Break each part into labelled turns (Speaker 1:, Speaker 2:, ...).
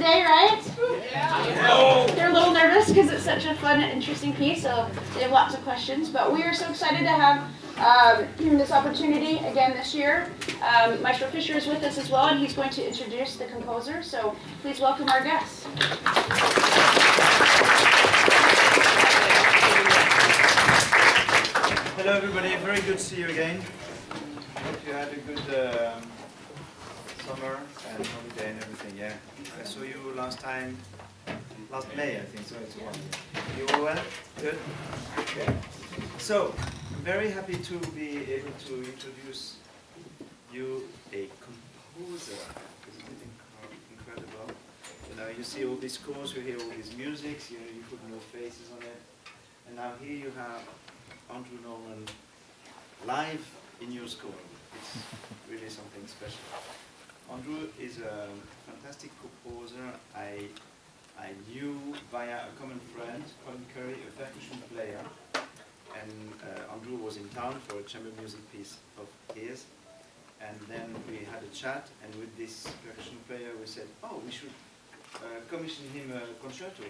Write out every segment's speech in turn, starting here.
Speaker 1: today, right?
Speaker 2: Yeah.
Speaker 1: They're a little nervous because it's such a fun and interesting piece, so they have lots of questions. But we are so excited to have this opportunity again this year. Maestro Fischer is with us as well, and he's going to introduce the composer. So please welcome our guests.
Speaker 2: Hello everybody, very good to see you again. Hope you had a good summer and holiday and everything, yeah. I saw you last May I think, so it's one. You all well? Good? Okay. So, I'm very happy to be able to introduce you a composer. Isn't it incredible? You know, you see all these scores, you hear all these musics, you put no faces on it. And now here you have Andrew Norman live in your score. It's really something special. Andrew is a fantastic composer. I knew via a common friend, Colin Curry, a percussion player, and Andrew was in town for a chamber music piece of his, and then we had a chat, and with this percussion player we said, oh, we should commission him a concerto,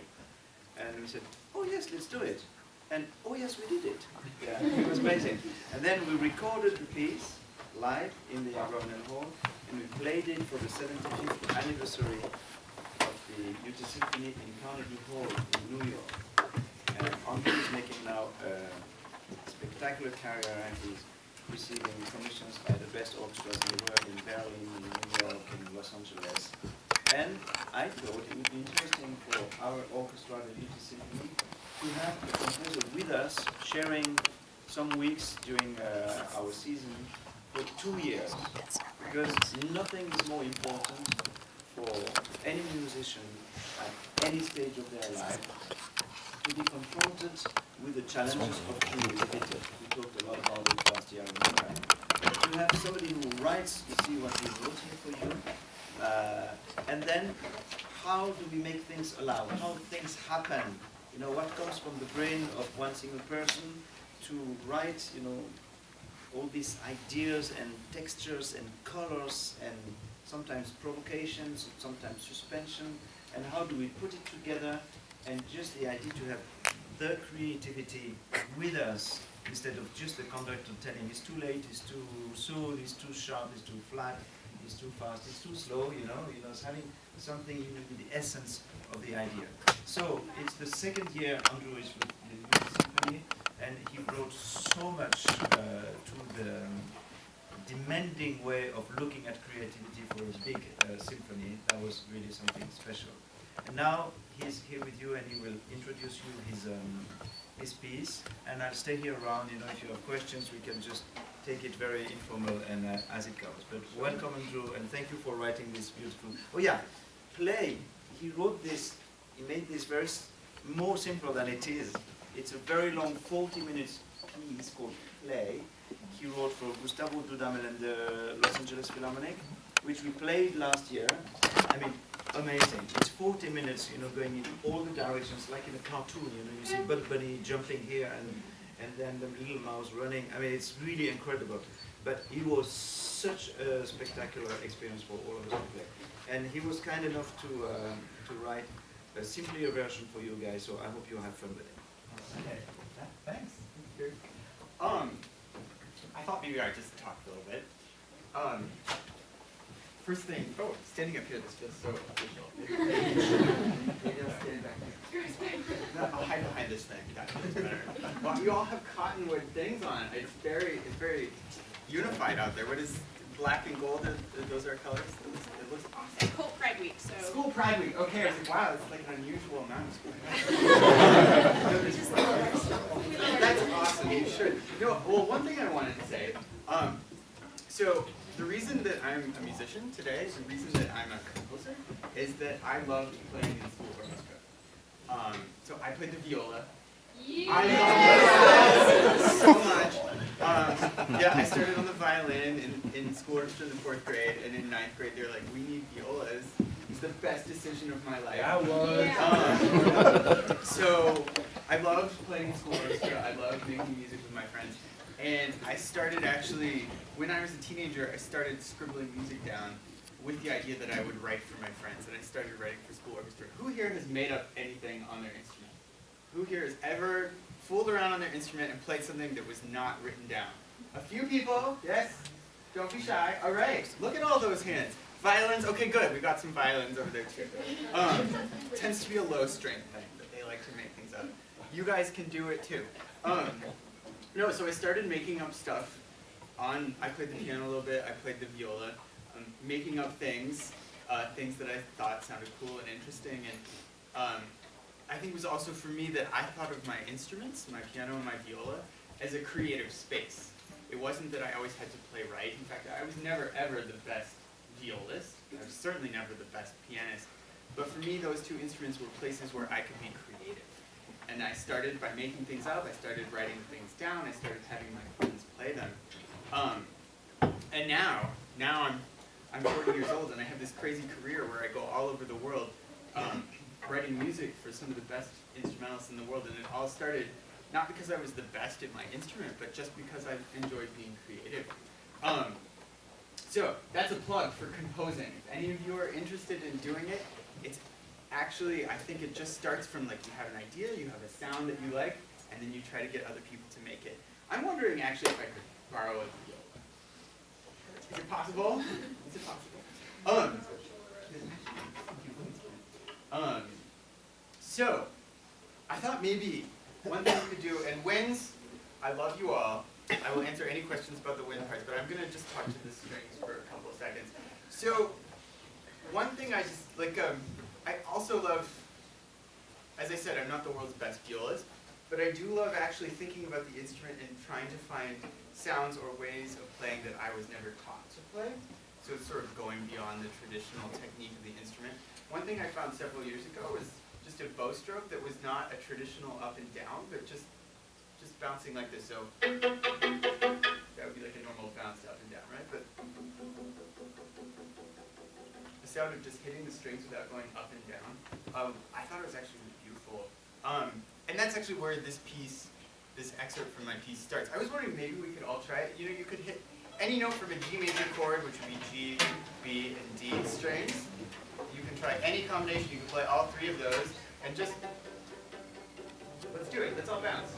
Speaker 2: and we said, oh yes, let's do it. And oh yes, we did it. Yeah, it was amazing. And then we recorded the piece live in the Government Hall, and we played it for the 75th anniversary of the UT Symphony in Carnegie Hall in New York. And Andrew is making now a spectacular career, and he's receiving commissions by the best orchestras in the world, in Berlin, in New York, in Los Angeles. And I thought it would be interesting for our orchestra, the UT Symphony, to have a composer with us, sharing some weeks during our season for 2 years. Because nothing is more important for any musician at any stage of their life to be confronted with the challenges of creativity. We talked a lot about it last year. But to have somebody who writes, you see what he wrote here for you, and then how do we make things alive? How things happen? You know, what comes from the brain of one single person to write, you know, all these ideas and textures and colors and sometimes provocations, sometimes suspension, and how do we put it together, and just the idea to have the creativity with us instead of just the conductor telling it's too late, it's too soon, it's too sharp, it's too flat, it's too fast, it's too slow, you know, it's having something with the essence of the idea. So it's the second year Andrew is with the UT Symphony, and he brought so much to the demanding way of looking at creativity for his big symphony. That was really something special. And now he's here with you, and he will introduce you his piece. And I'll stay here around. You know, if you have questions, we can just take it very informal and as it comes. But welcome, Andrew, and thank you for writing this beautiful. Oh yeah, play. He wrote this. He made this very more simple than it is. It's a very long 40 minutes piece called Play. He wrote for Gustavo Dudamel and the Los Angeles Philharmonic, which we played last year. I mean, amazing. It's 40 minutes, you know, going in all the directions, like in a cartoon. You know, you see Bud Bunny jumping here and then the little mouse running. I mean, it's really incredible. But it was such a spectacular experience for all of us to play. And he was kind enough to write simply a version for you guys, so I hope you have fun with it.
Speaker 3: Okay, thanks. I thought maybe I'd just talk a little bit. First thing, standing up here, this feels so official. Maybe I'll stand back here. No, I'll hide behind this thing. That feels better. Well, you all have cottonwood things on. It's very unified out there. What is black and gold? Those are colors. It looks awesome.
Speaker 4: It's School Pride Week, so.
Speaker 3: School Pride Week. Okay, I was like, wow, it's like an unusual amount of school. That's awesome. You should. No, well, one thing I wanted to say. So the reason that I'm a musician today, the reason that I'm a composer, is that I love playing in school orchestra. So I played the viola.
Speaker 4: Yeah.
Speaker 3: I love it so much. Yeah, I started on the violin in school orchestra in the 4th grade, and in 9th grade they're like, we need violas. It's the best decision of my life.
Speaker 2: That was.
Speaker 4: Yeah.
Speaker 3: So I loved playing in school orchestra. I loved making music with my friends. And I started actually, when I was a teenager, I started scribbling music down with the idea that I would write for my friends, and I started writing for school orchestra. Who here has made up anything on their instrument? Who here has ever fooled around on their instrument and played something that was not written down? A few people, yes? Don't be shy. All right, look at all those hands. Violins, okay, good. We got some violins over there too. Tends to be a low strength thing that they like to make things up. You guys can do it too. No, so I started making up stuff. I played the piano a little bit. I played the viola. Making up things, things that I thought sounded cool and interesting, and I think it was also for me that I thought of my instruments, my piano and my viola, as a creative space. It wasn't that I always had to play right. In fact, I was never ever the best violist. I was certainly never the best pianist. But for me, those two instruments were places where I could be creative. And I started by making things up. I started writing things down. I started having my friends play them. And now I'm 40 years old, and I have this crazy career where I go all over the world writing music for some of the best instrumentalists in the world. And it all started not because I was the best at my instrument, but just because I enjoyed being creative. So that's a plug for composing. If any of you are interested in doing it, it's actually, I think it just starts from like you have an idea, you have a sound that you like, and then you try to get other people to make it. I'm wondering actually if I could borrow a viola. Is it possible? Is it possible? So, I thought maybe one thing we could do, and winds, I love you all. I will answer any questions about the wind parts, but I'm going to just talk to the strings for a couple of seconds. So, one thing I just, like, I also love, as I said, I'm not the world's best violist, but I do love actually thinking about the instrument and trying to find sounds or ways of playing that I was never taught to play. So it's sort of going beyond the traditional technique of the instrument. One thing I found several years ago was just a bow stroke that was not a traditional up and down, but just bouncing like this. So that would be like a normal bounce up and down, right? But the sound of just hitting the strings without going up and down, I thought it was actually really beautiful. And that's actually where this piece, this excerpt from my piece starts. I was wondering maybe we could all try it. You know, you could hit any note from a G major chord, which would be G, B, and D strings. You can try any combination. You can play all three of those, and just, let's do it. Let's all bounce.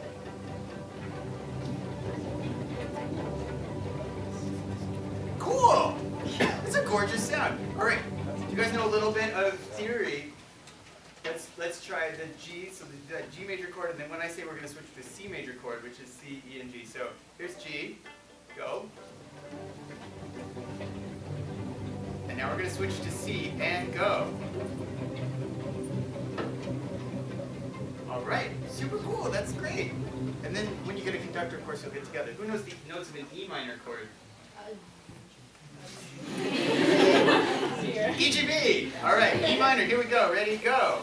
Speaker 3: Cool! It's a gorgeous sound. All right, do you guys know a little bit of theory? Let's try the G, so the G major chord, and then when I say we're going to switch to the C major chord, which is C, E, and G. So here's G, go. And now we're going to switch to C, and go. All right, super cool, that's great. And then when you get a conductor, of course, you'll get together. Who knows the notes of an E minor chord? E, G, B. All right, E minor, here we go. Ready, go.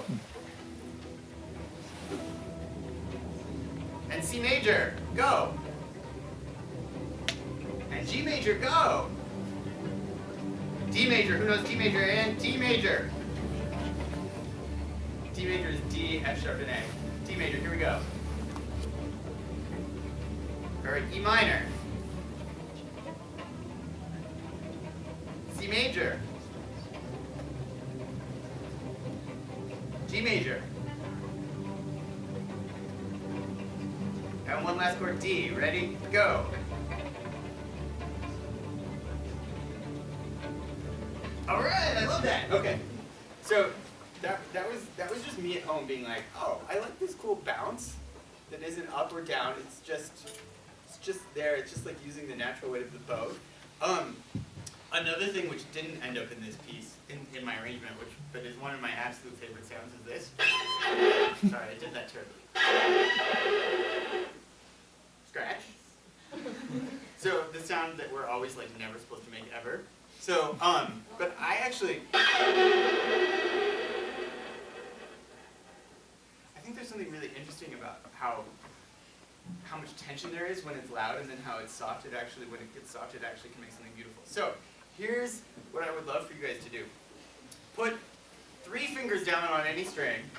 Speaker 3: And C major, go. And G major, go. D major, who knows D major? And D major. D major is D, F sharp, and A. D major, here we go. All right, E minor. C major. G major. And one last chord, D. Ready? Go. All right, I love that. Okay, so that was just me at home being like, oh, I like this cool bounce that isn't up or down. It's just there. It's just like using the natural weight of the bow. Another thing which didn't end up in this piece, in my arrangement, but is one of my absolute favorite sounds, is this. Sorry, I did that terribly. Scratch. So the sound that we're always like never supposed to make ever. So, but I actually, I think there's something really interesting about how much tension there is when it's loud, and then how it's soft. It actually, when it gets soft, it actually can make something beautiful. So here's what I would love for you guys to do. Put 3 fingers down on any string.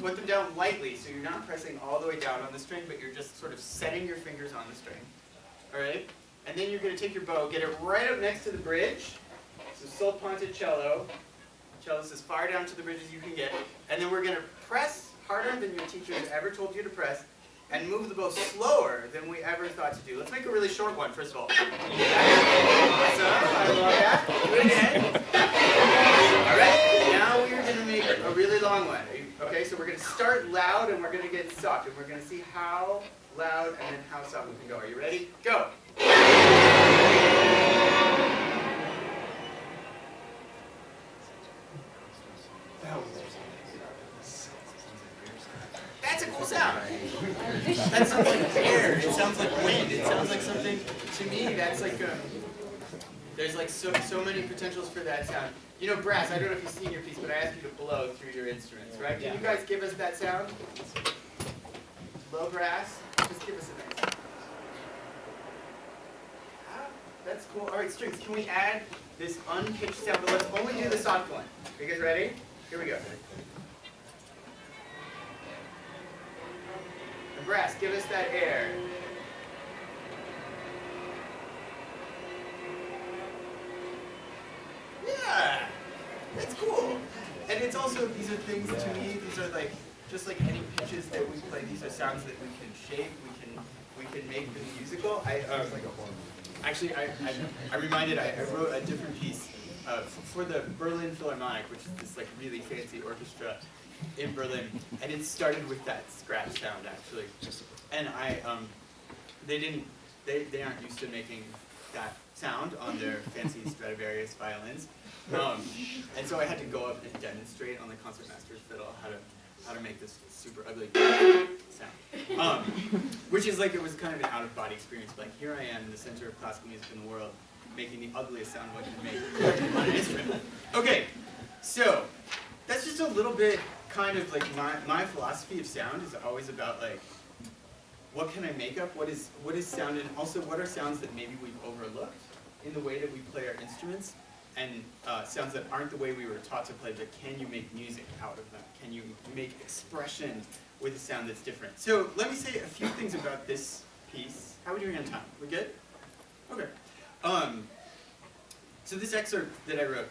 Speaker 3: Put them down lightly, so you're not pressing all the way down on the string, but you're just sort of setting your fingers on the string. All right? And then you're going to take your bow, get it right up next to the bridge. So So sol-pointed cello. Cello's as far down to the bridge as you can get. And then we're going to press harder than your teacher has ever told you to press, and move the bow slower than we ever thought to do. Let's make a really short one, first of all. Awesome, I love that. Do it again. All right, now we're going to make a really long one. Okay, so we're going to start loud and we're going to get soft, and we're going to see how loud and then how soft we can go. Are you ready? Go. That's a cool sound. That sounds like air. It sounds like wind. It sounds like something, to me, that's like, there's like so many potentials for that sound. You know, brass, I don't know if you've seen your piece, but I asked you to blow through your instruments, right? Can you guys give us that sound? Low brass? Just give us a nice sound. Ah, that's cool. All right, strings, can we add this unpitched sound? But let's only do the soft one. Are you guys ready? Here we go. And brass, give us that air. Yeah, that's cool. And it's also, these are things to me, these are like, just like any pitches that we play, these are sounds that we can shape, we can make them musical. Actually, I wrote a different piece for the Berlin Philharmonic, which is this like really fancy orchestra in Berlin, and it started with that scratch sound actually. And they aren't used to making that sound on their fancy Stradivarius violins, and so I had to go up and demonstrate on the concertmaster's fiddle how to make this super ugly sound, which is like, it was kind of an out-of-body experience. Like, here I am in the center of classical music in the world, making the ugliest sound one can make on an instrument. Okay, so that's just a little bit kind of like my philosophy of sound is always about like, what can I make up? What is sound, and also what are sounds that maybe we've overlooked in the way that we play our instruments, and sounds that aren't the way we were taught to play, but can you make music out of them? Can you make expression with a sound that's different? So let me say a few things about this piece. How are we doing on time? We good? Okay. So this excerpt that I wrote,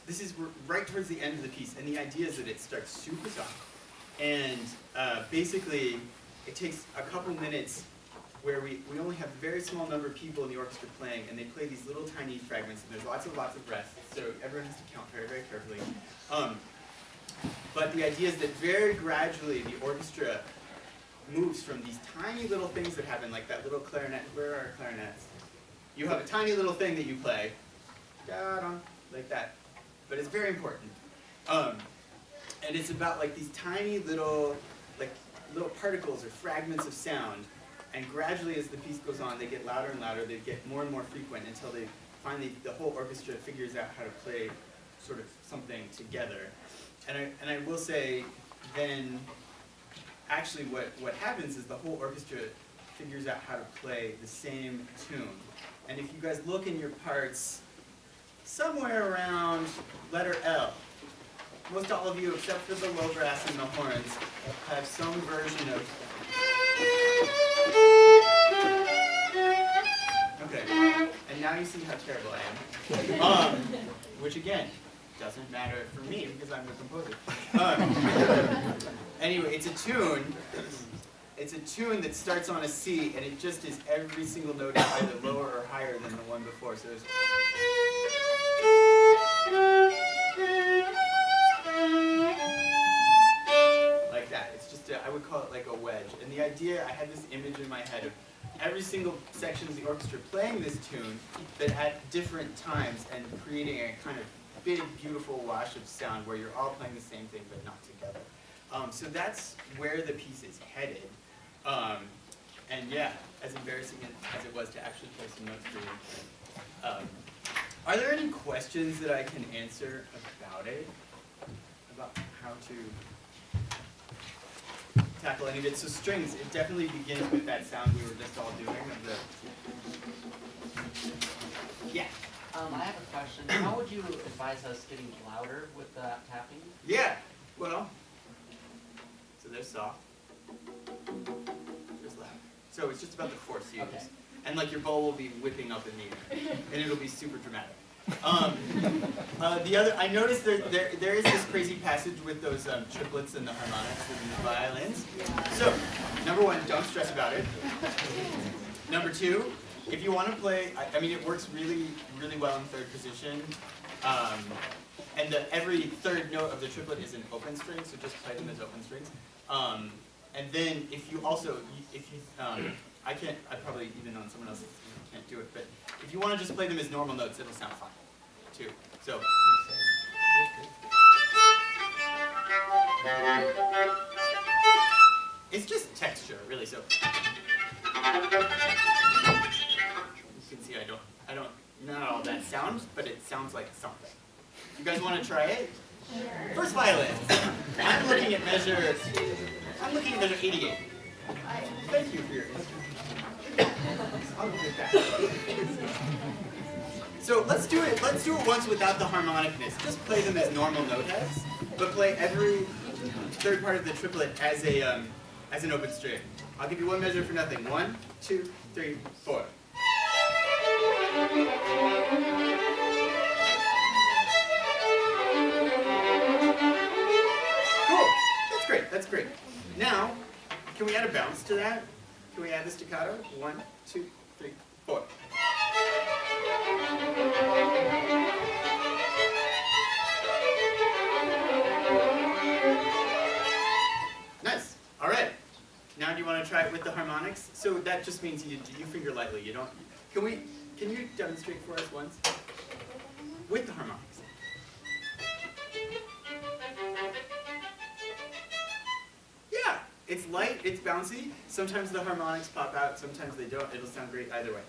Speaker 3: this is right towards the end of the piece, and the idea is that it starts super soft, and basically it takes a couple minutes where we only have a very small number of people in the orchestra playing, and they play these little tiny fragments, and there's lots of breaths, so everyone has to count very, very carefully. But the idea is that very gradually the orchestra moves from these tiny little things that happen, like that little clarinet. Where are clarinets? You have a tiny little thing that you play, like that, but it's very important. And it's about like these tiny little particles or fragments of sound. And gradually, as the piece goes on, they get louder and louder. They get more and more frequent until they finally, the whole orchestra figures out how to play sort of something together. And I will say, then actually what happens is the whole orchestra figures out how to play the same tune. And if you guys look in your parts, somewhere around letter L, most all of you, except for the low brass and the horns, have some version of. Okay, and now you see how terrible I am. Which again, doesn't matter for me because I'm the composer. Anyway, it's a tune. It's a tune that starts on a C, and it just is every single note is either lower or higher than the one before. So there's like that. It's just I would call it like a wedge. And the idea, I had this image in my head of every single section of the orchestra playing this tune, but at different times, and creating a kind of big, beautiful wash of sound where you're all playing the same thing but not together. So that's where the piece is headed. And yeah, as embarrassing as it was to actually play some notes for you. Are there any questions that I can answer about it? About how to tackle any of it? So strings, it definitely begins with that sound we were just all doing. Yeah.
Speaker 5: I have a question. How would you advise us getting louder with tapping?
Speaker 3: Yeah. Well, so they're soft. There's loud. So it's just about the force you use.
Speaker 5: Okay.
Speaker 3: And like your bow will be whipping up in the air. And it'll be super dramatic. The other, I noticed there is this crazy passage with those triplets and the harmonics and the violins. So, number one, don't stress about it. Number two, if you want to play, I mean, it works really, really well in third position. And every third note of the triplet is an open string, so just play them as open strings. And then if you also, I probably even on someone else can't do it, but if you want to just play them as normal notes, it'll sound fine, too. So. It's just texture, really, so. You can see I don't, not all that sounds, but it sounds like something. You guys want to try it? First violin. I'm looking at measure 88. Thank you for your instrument. I'll give it back. So let's do it once without the harmonicness. Just play them as normal note heads, but play every third part of the triplet as an open string. I'll give you one measure for nothing. 1, 2, 3, 4. Cool. That's great. Now, can we add a bounce to that? Can we add the staccato? 1, 2, 3, 4. Nice. All right. Now, do you want to try it with the harmonics? So that just means you finger lightly. You don't. Can you demonstrate for us once with the harmonics? Yeah. It's light. It's bouncy. Sometimes the harmonics pop out. Sometimes they don't. It'll sound great either way.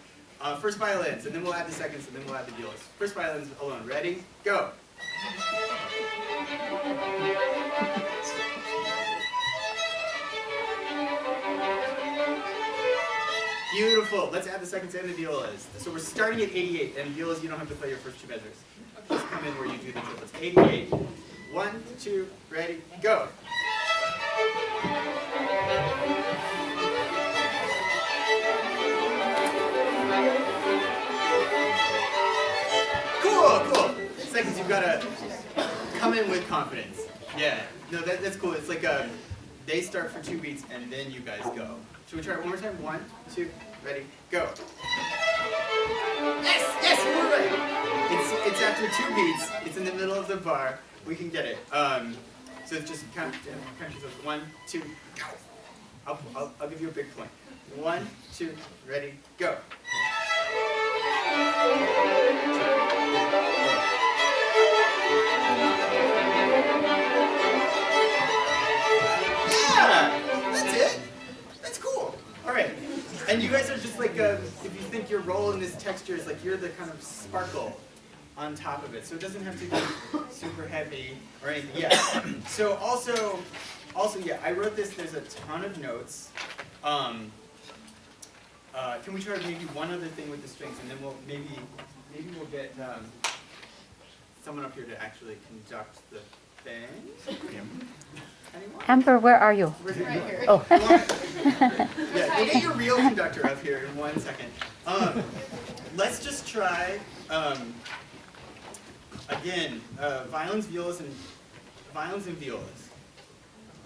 Speaker 3: First violins, and then we'll add the seconds, and then we'll add the violas. First violins alone. Ready? Go. Beautiful. Let's add the seconds and the violas. So we're starting at 88, and violas, you don't have to play your first two measures. Just come in where you do the triplets. 88. 1, 2, ready, go. Cool. Seconds, you've got to come in with confidence. Yeah. No, that's cool. It's like they start for 2 beats, and then you guys go. Should we try it one more time? 1, 2, ready, go. Yes, we're right. It's after 2 beats. It's in the middle of the bar. We can get it. So it's just count yourself. 1, 2, go. I'll give you a big point. 1, 2, ready, go. And you guys are just like, if you think your role in this texture is like you're the kind of sparkle on top of it. So it doesn't have to be super heavy or anything. Yeah. So also, yeah, I wrote this, there's a ton of notes. Can we try maybe one other thing with the strings, and then we'll maybe we'll get someone up here to actually conduct the thing. Anyone?
Speaker 6: Amber, where are you?
Speaker 1: Right here.
Speaker 6: Oh.
Speaker 3: Yeah, we'll get your real conductor up here in 1 second. Let's just try, again, violins, violas, and violas.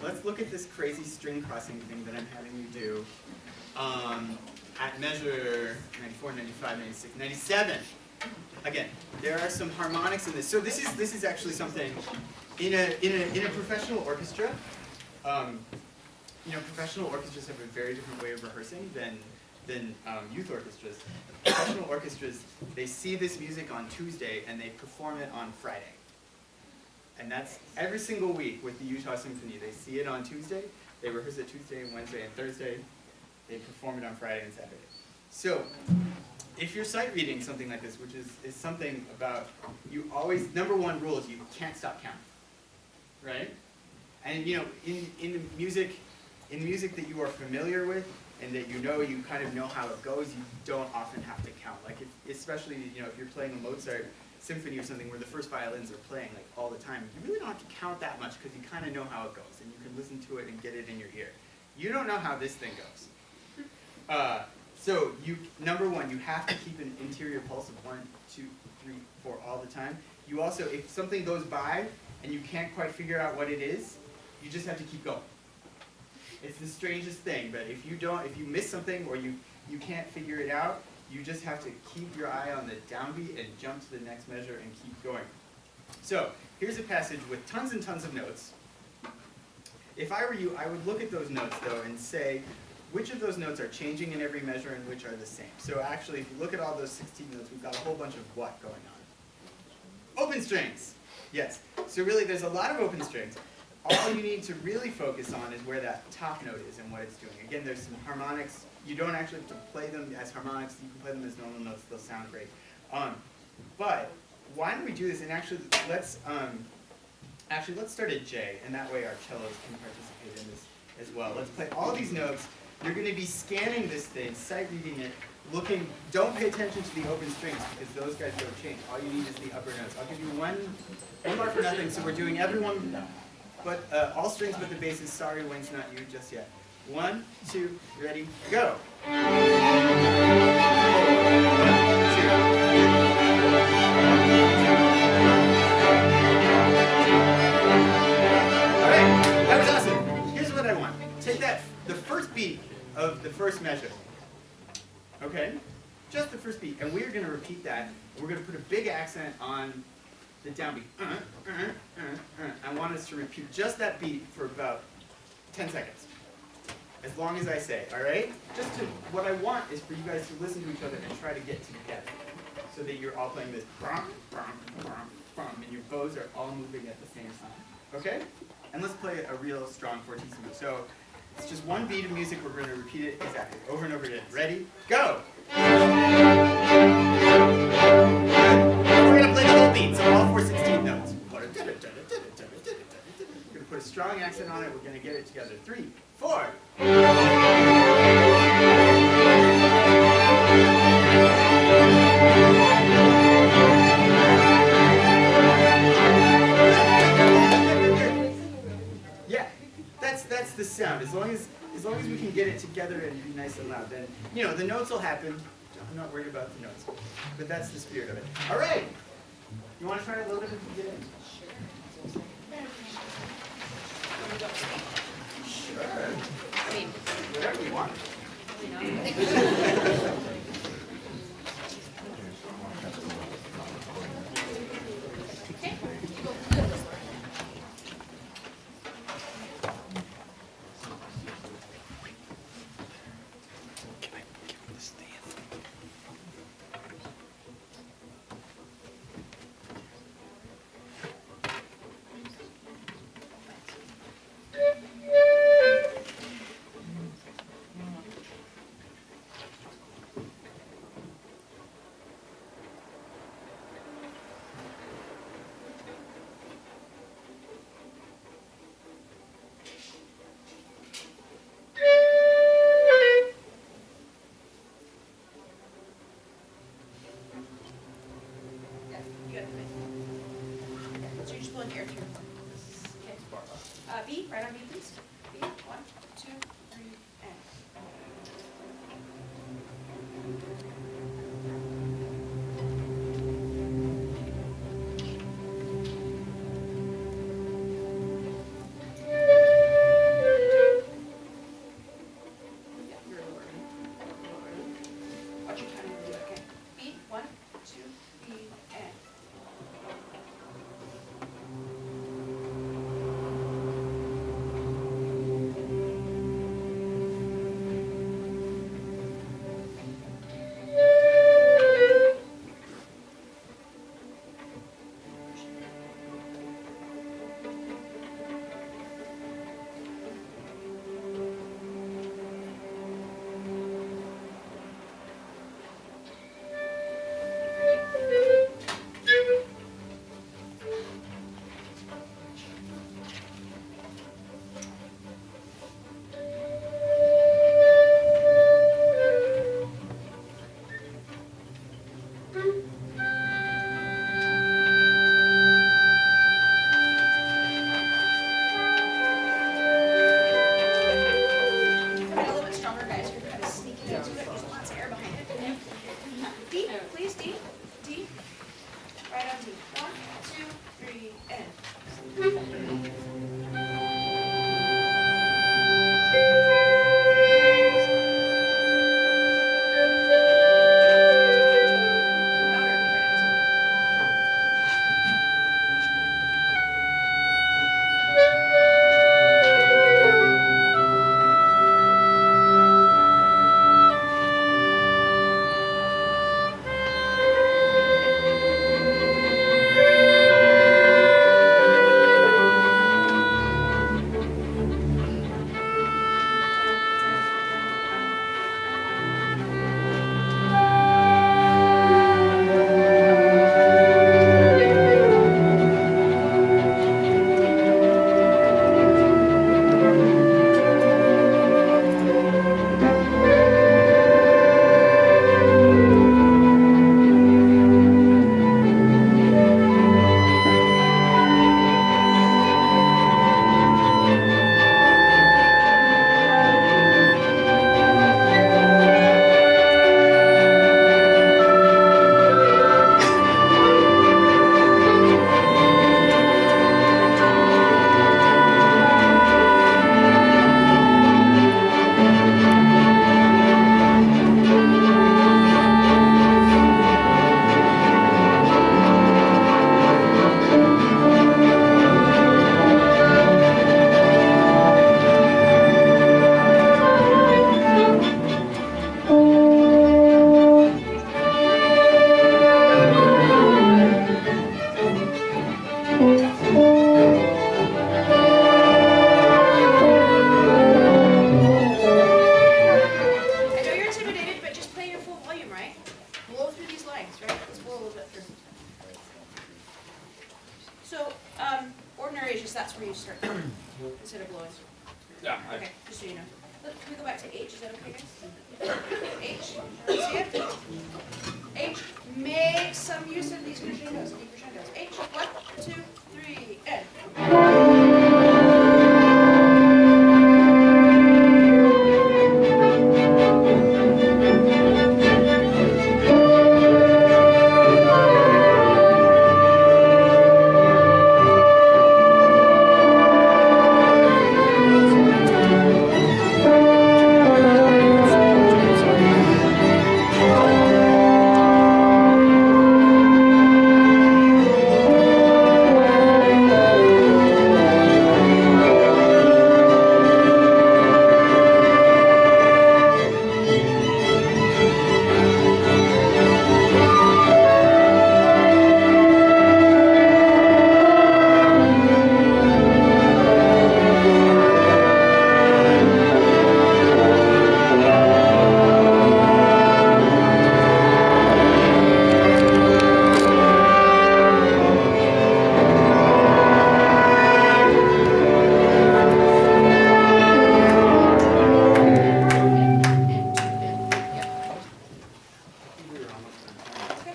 Speaker 3: Let's look at this crazy string crossing thing that I'm having you do at measure 94, 95, 96, 97. Again, there are some harmonics in this. So this is actually something in a professional orchestra. Professional orchestras have a very different way of rehearsing than youth orchestras. Professional orchestras, they see this music on Tuesday and they perform it on Friday. And that's every single week with the Utah Symphony. They see it on Tuesday, they rehearse it Tuesday, Wednesday, and Thursday. They perform it on Friday and Saturday. So, if you're sight reading something like this, which is something about, you always, number one rule is you can't stop counting, right? And in music that you are familiar with and that you kind of know how it goes, you don't often have to count. Like especially if you're playing a Mozart symphony or something where the first violins are playing like all the time, you really don't have to count that much because you kind of know how it goes and you can listen to it and get it in your ear. You don't know how this thing goes. So number one, you have to keep an interior pulse of 1, 2, 3, 4 all the time. You also, if something goes by and you can't quite figure out what it is, you just have to keep going. It's the strangest thing, but if you miss something or you can't figure it out, you just have to keep your eye on the downbeat and jump to the next measure and keep going. So, here's a passage with tons and tons of notes. If I were you, I would look at those notes though and say, which of those notes are changing in every measure and which are the same? So actually, if you look at all those 16 notes, we've got a whole bunch of what going on? Open strings! Yes. So really, there's a lot of open strings. All you need to really focus on is where that top note is and what it's doing. Again, there's some harmonics. You don't actually have to play them as harmonics. You can play them as normal notes. They'll sound great. But why don't we do this? And actually, let's start at J, and that way our cellos can participate in this as well. Let's play all these notes. You're going to be scanning this thing, sight reading it, looking. Don't pay attention to the open strings because those guys don't change. All you need is the upper notes. I'll give you one bar for nothing. So we're doing everyone, but all strings but the basses. Sorry, Wayne's not you just yet. 1, 2, ready, go. 1, 2. That was awesome. Here's what I want. Take the first beat of the first measure. Okay? Just the first beat. And we're going to repeat that. We're going to put a big accent on the downbeat. I want us to repeat just that beat for about 10 seconds. As long as I say, all right? What I want is for you guys to listen to each other and try to get together. So that you're all playing this and your bows are all moving at the same time. Okay? And let's play a real strong fortissimo. So it's just one beat of music. We're going to repeat it exactly over and over again. Ready? Go! We're going to play the whole beat, so all 4 16th notes. We're going to put a strong accent on it. We're going to get it together. 3, 4. That's the sound. As long as we can get it together and be nice and loud, then the notes will happen. I'm not worried about the notes, but that's the spirit of it. All right. You want to try a little bit at the beginning? Sure. I mean, whatever you want.
Speaker 1: B, right on B, please. B, 1, 2, 3, and. Yeah, you're lower. Watch your time and do it, okay? B, 1, 2, B, and.
Speaker 4: instead of blowing.
Speaker 3: Yeah.
Speaker 4: Okay, just so you know. Look, can we go back to H? Is that okay, guys? H. See it? H. Make some use of these crescendos. Deep crescendos. H. 1, 2, 3, and.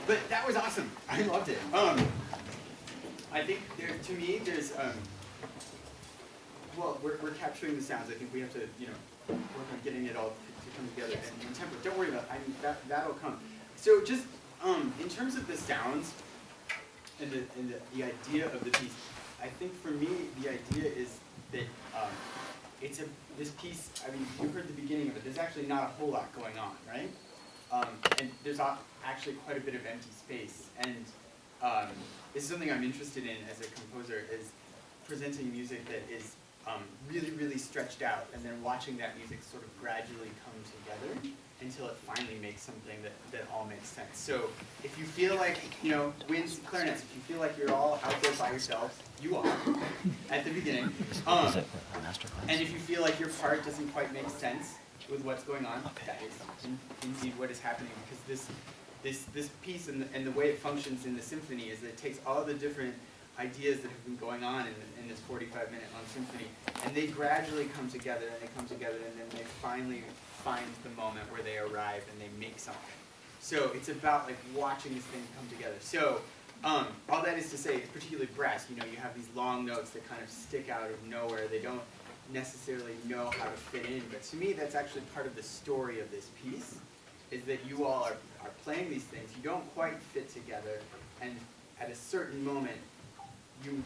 Speaker 3: But that was awesome. I loved it. I think to me, there's, well, we're capturing the sounds. I think we have to, work on getting it all to come together in tempo. Don't worry about it. That'll come. So just in terms of the sounds and the idea of the piece, I think for me, the idea is that this piece, I mean, you heard the beginning of it. There's actually not a whole lot going on, right? And there's actually quite a bit of empty space. And this is something I'm interested in as a composer, is presenting music that is really, really stretched out, and then watching that music sort of gradually come together until it finally makes something that all makes sense. So if you feel like, winds, clarinets, if you feel like you're all out there by yourself, you are, at the beginning. And if you feel like your part doesn't quite make sense with what's going on, that is indeed what is happening, because this piece and the way it functions in the symphony is that it takes all the different ideas that have been going on in this 45-minute long symphony, and they gradually come together, and then they finally find the moment where they arrive and they make something. So it's about like watching this thing come together. So all that is to say, particularly brass, you have these long notes that kind of stick out of nowhere. They don't necessarily know how to fit in, but to me that's actually part of the story of this piece, is that you all are playing these things. You don't quite fit together, and at a certain moment you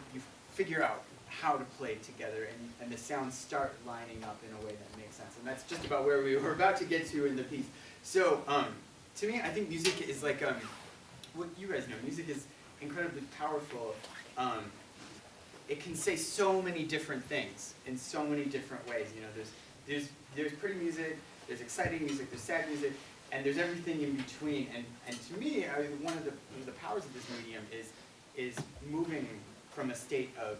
Speaker 3: figure out how to play together, and the sounds start lining up in a way that makes sense. And that's just about where we were about to get to in the piece. So to me, I think music is like, what you guys know, music is incredibly powerful. It can say so many different things in so many different ways. There's pretty music, there's exciting music, there's sad music, and there's everything in between. And to me, one of the powers of this medium is moving from a state of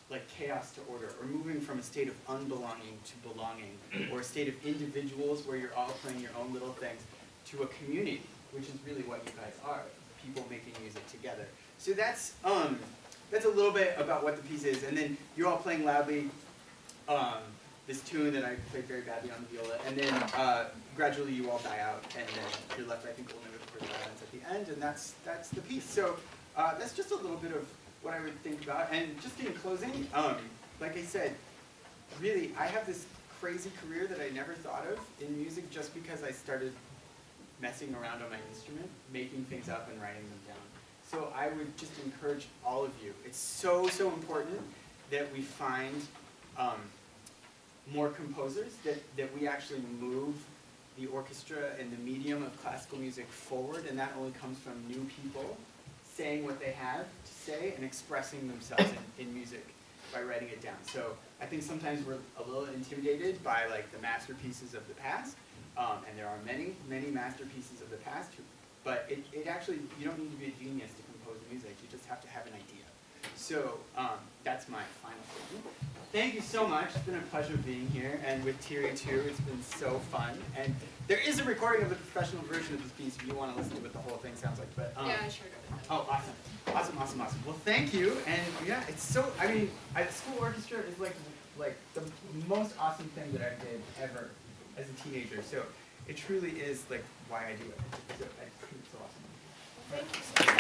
Speaker 3: like chaos to order, or moving from a state of unbelonging to belonging, or a state of individuals where you're all playing your own little things, to a community, which is really what you guys are, people making music together. So that's a little bit about what the piece is, and then you're all playing loudly this tune that I played very badly on the viola, and then gradually you all die out, and then you're left, I think, only with the violins at the end, and that's the piece. So that's just a little bit of what I would think about. And just in closing, like I said, really, I have this crazy career that I never thought of in music just because I started messing around on my instrument, making things up and writing them down. So I would just encourage all of you. It's so, so important that we find more composers, that we actually move the orchestra and the medium of classical music forward, and that only comes from new people saying what they have to say and expressing themselves in music by writing it down. So I think sometimes we're a little intimidated by like the masterpieces of the past, and there are many, many masterpieces of the past, but it actually, you don't need to be a genius to compose music, you just have to have an idea. So that's my final statement. thank you so much. It's been a pleasure being here, and with Thierry too. It's been so fun. And there is a recording of the professional version of this piece if you want to listen to what the whole thing sounds like. But
Speaker 4: Yeah, sure.
Speaker 3: oh, awesome. Well, thank you. And yeah, it's so. I mean, school orchestra is like the most awesome thing that I did ever as a teenager. So it truly is like why I do it. So I think it's so awesome.
Speaker 4: Thank you so much.